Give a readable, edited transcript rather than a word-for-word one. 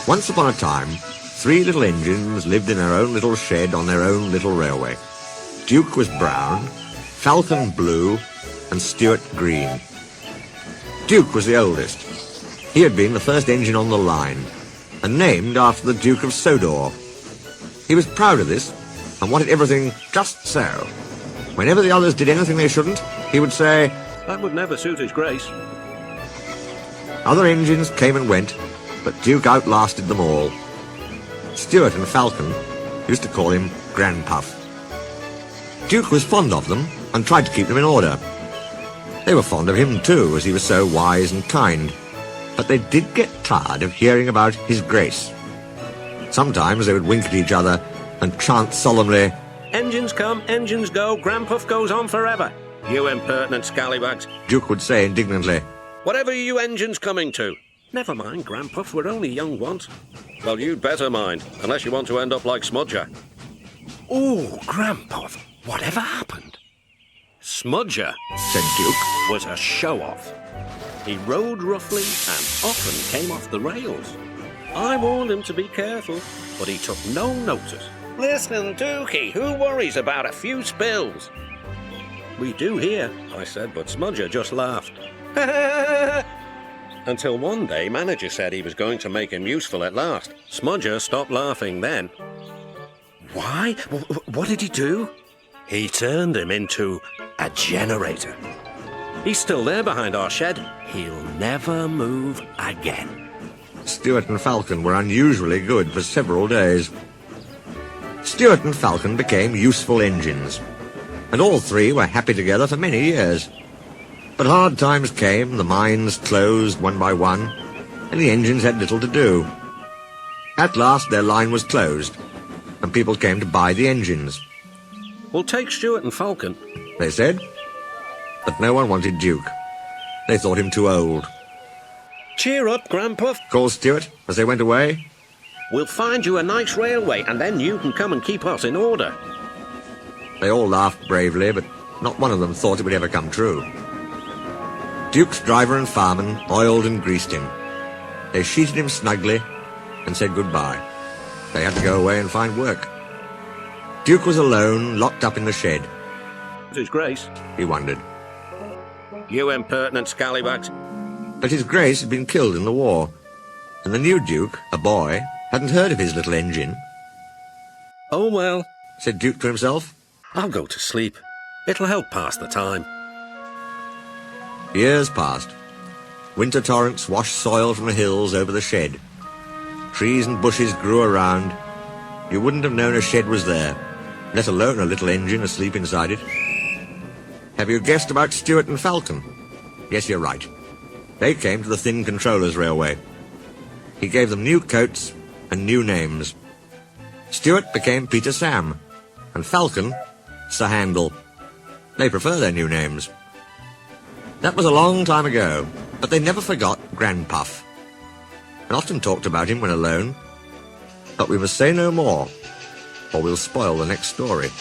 Once upon a time, 3 little engines lived in their own little shed on their own little railway. Duke was brown, Falcon blue, and Stuart green. Duke was the oldest. He had been the first engine on the line, and named after the Duke of Sodor. He was proud of this, and wanted everything just so. Whenever the others did anything they shouldn't, he would say, "That would never suit His Grace." Other engines came and went, but Duke outlasted them all. Stuart and Falcon used to call him Granpuff. Duke was fond of them and tried to keep them in order. They were fond of him too, as he was so wise and kind, but they did get tired of hearing about His Grace. Sometimes they would wink at each other and chant solemnly, "Engines come, engines go, Granpuff goes on forever. You impertinent scallywags." Duke would say indignantly. "Whatever are you engines coming to?" "Never mind, Granpuff, we're only young ones." "Well, you'd better mind, unless you want to end up like Smudger." "Oh, Granpuff, whatever happened?" "Smudger," said Duke, "was a show-off. He rode roughly and often came off the rails. I warned him to be careful, but he took no notice." "Listen, Dukey, who worries about a few spills?" "We do here," I said, but Smudger just laughed. Until one day, manager said he was going to make him useful at last. Smudger stopped laughing then. "Why? What did he do?" "He turned him into a generator. He's still there behind our shed. He'll never move again." Stuart and Falcon were unusually good for several days. Stuart and Falcon became useful engines, and all 3 were happy together for many years. But hard times came, the mines closed one by one, and the engines had little to do. At last their line was closed, and people came to buy the engines. "We'll take Stuart and Falcon," they said. But no one wanted Duke. They thought him too old. "Cheer up, Granpuff. Called Stuart as they went away. We'll find you a nice railway, and then you can come and keep us in order." They all laughed bravely, but not one of them thought it would ever come true. Duke's driver and fireman oiled and greased him. They sheeted him snugly and said goodbye. They had to go away and find work. Duke was alone, locked up in the shed. "His Grace," he wondered. "You impertinent scallywags." But His Grace had been killed in the war, and the new Duke, a boy, hadn't heard of his little engine. "Oh well," said Duke to himself. "I'll go to sleep. It'll help pass the time." Years passed. Winter torrents washed soil from the hills over the shed. Trees and bushes grew around. You wouldn't have known a shed was there, let alone a little engine asleep inside it. Have you guessed about Stuart and Falcon? Yes, you're right. They came to the Thin Controller's Railway. He gave them new coats and new names. Stuart became Peter Sam, and Falcon, Sir Handel. They prefer their new names. That was a long time ago, but they never forgot Granpuff, and often talked about him when alone. But we must say no more, or we'll spoil the next story.